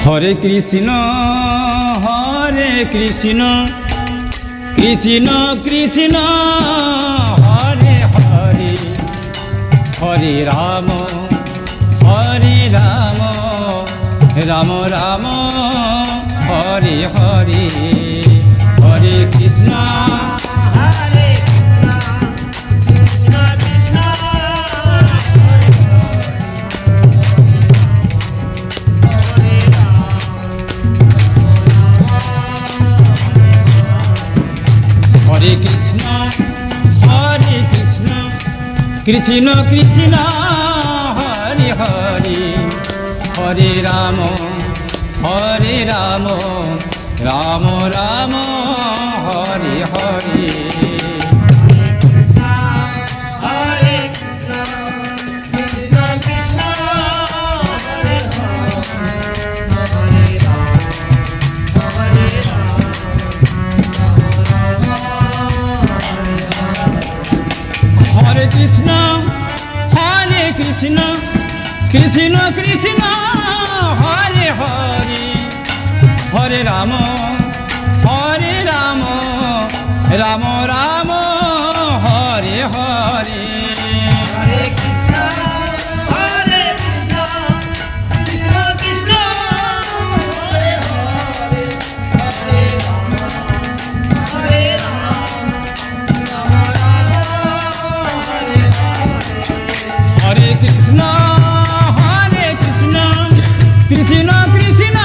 Hare Krishna Krishna Krishna Hare Hare Hare Ram Ram Ram Hare Hare Hare Krishna Hare Krishna Krishna Krishna Hare Hare Hare Ram Ram Ram Hare Hare Krishna Krishna Krishna Hare Hare Hare Ram Ram Ram Hare Hare Hare Krishna Krishna Krishna Hare Hare Hare Ram Hare Krishna Krishna Krishna